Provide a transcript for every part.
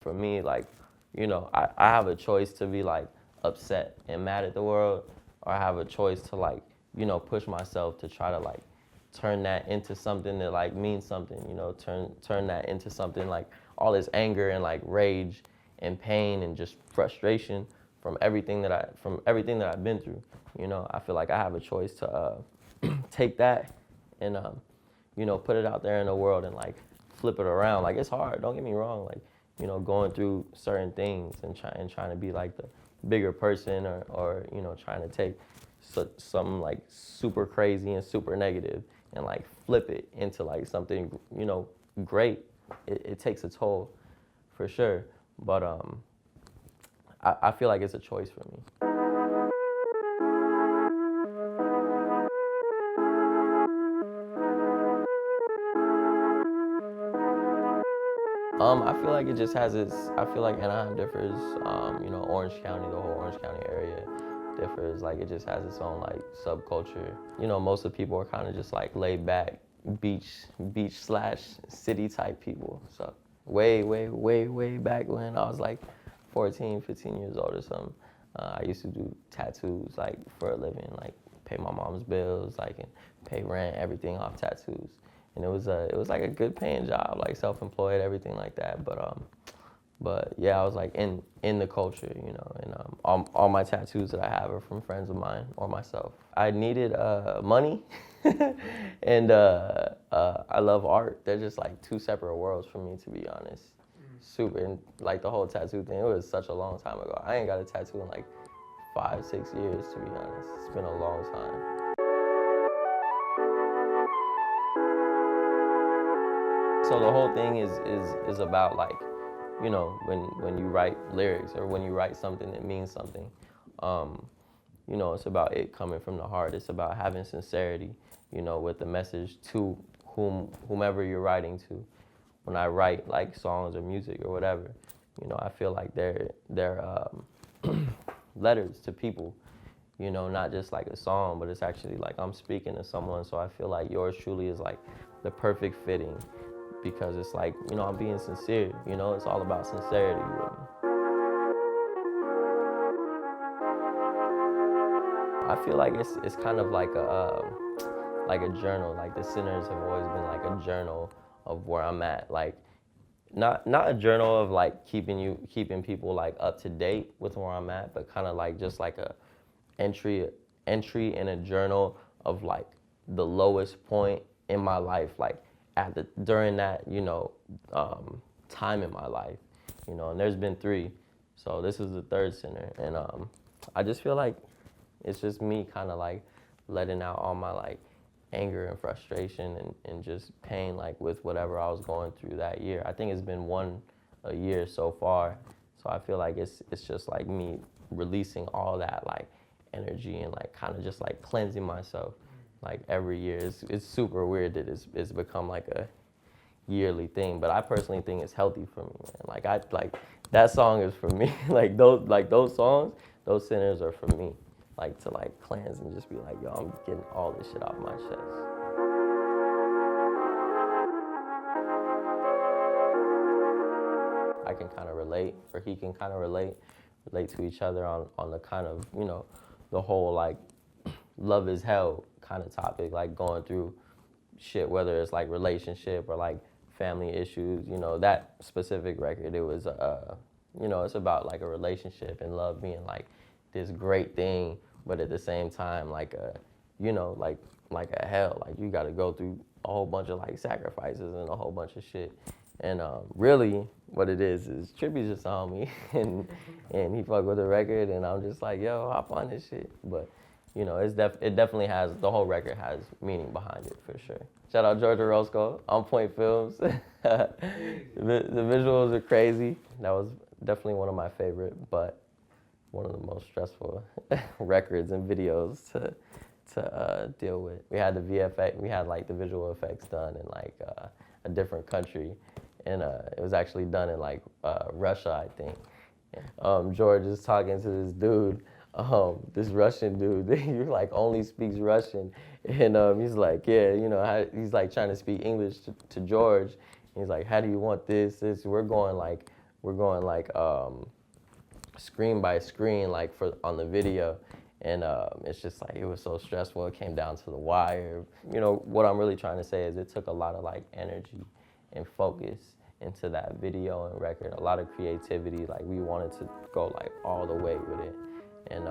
For me, like, I have a choice to be like upset and mad at the world, or I have a choice to like, push myself to try to like turn that into something that like means something, turn that into something like all this anger and like rage and pain and just frustration from everything that I've been through. I feel like I have a choice to take that and put it out there in the world and like flip it around. Like it's hard, don't get me wrong, like, going through certain things and trying to be like the bigger person or trying to take something like super crazy and super negative and like flip it into like something, great. It takes a toll for sure. But I feel like it's a choice for me. I feel like it just has its. I feel like Anaheim differs. Orange County, the whole Orange County area differs. Like it just has its own like subculture. Most of the people are kind of just like laid back, beach slash city type people. So way back when I was like 14, 15 years old or something, I used to do tattoos like for a living, like pay my mom's bills, like and pay rent, everything off tattoos. And it was like a good paying job, like self-employed, everything like that. But yeah, I was like in the culture, and all my tattoos that I have are from friends of mine or myself. I needed money, and I love art. They're just like two separate worlds for me, to be honest. Super, and like the whole tattoo thing, it was such a long time ago. I ain't got a tattoo in like 5, 6 years, to be honest. It's been a long time. So the whole thing is about like, when you write lyrics or when you write something that means something, it's about it coming from the heart. It's about having sincerity, with the message to whomever you're writing to. When I write like songs or music or whatever, I feel like they're letters to people, not just like a song, but it's actually like I'm speaking to someone. So I feel like yours truly is like the perfect fitting because it's like, I'm being sincere, it's all about sincerity with me. I feel like it's kind of like a journal. Like the Sinners have always been like a journal of where I'm at. Like not a journal of like keeping people like up to date with where I'm at, but kind of like just like a entry in a journal of like the lowest point in my life, like during that time in my life, and there's been 3, so this is the 3rd sinner, and I just feel like it's just me kind of like letting out all my like anger and frustration and just pain like with whatever I was going through that year. I think it's been a year so far, so I feel like it's just like me releasing all that like energy and like kind of just like cleansing myself like every year. It's super weird that it's become like a yearly thing, but I personally think it's healthy for me, man. Like that song is for me. those songs, those sinners are for me. Like to like cleanse and just be like, yo, I'm getting all this shit off my chest. I can kind of relate, or he can kind of relate to each other on the kind of, the whole like love is hell kind of topic, like going through shit, whether it's like relationship or like family issues. That specific record, it was, it's about like a relationship and love being like this great thing, but at the same time, like a, like a hell. Like you got to go through a whole bunch of like sacrifices and a whole bunch of shit. And really, what it is Trippie's just on me, and he fuck with the record, and I'm just like, yo, hop on this shit. But it definitely has, the whole record has meaning behind it for sure. Shout out Georgia Roscoe, On Point Films. The visuals are crazy. That was definitely one of my favorite, but one of the most stressful records and videos to deal with. We had the VFX, we had like the visual effects done in like a different country, and it was actually done in like Russia, I think. George is talking to this dude, this Russian dude, he like only speaks Russian, and he's like, yeah, he's like trying to speak English to George. And he's like, how do you want this? We're going like we're going like screen by screen, like on the video, and it's just like it was so stressful. It came down to the wire. You know, what I'm really trying to say is it took a lot of like energy and focus into that video and record, a lot of creativity. Like we wanted to go like all the way with it, and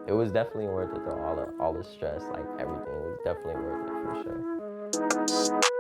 it was definitely worth it though. All the stress, like everything was definitely worth it for sure.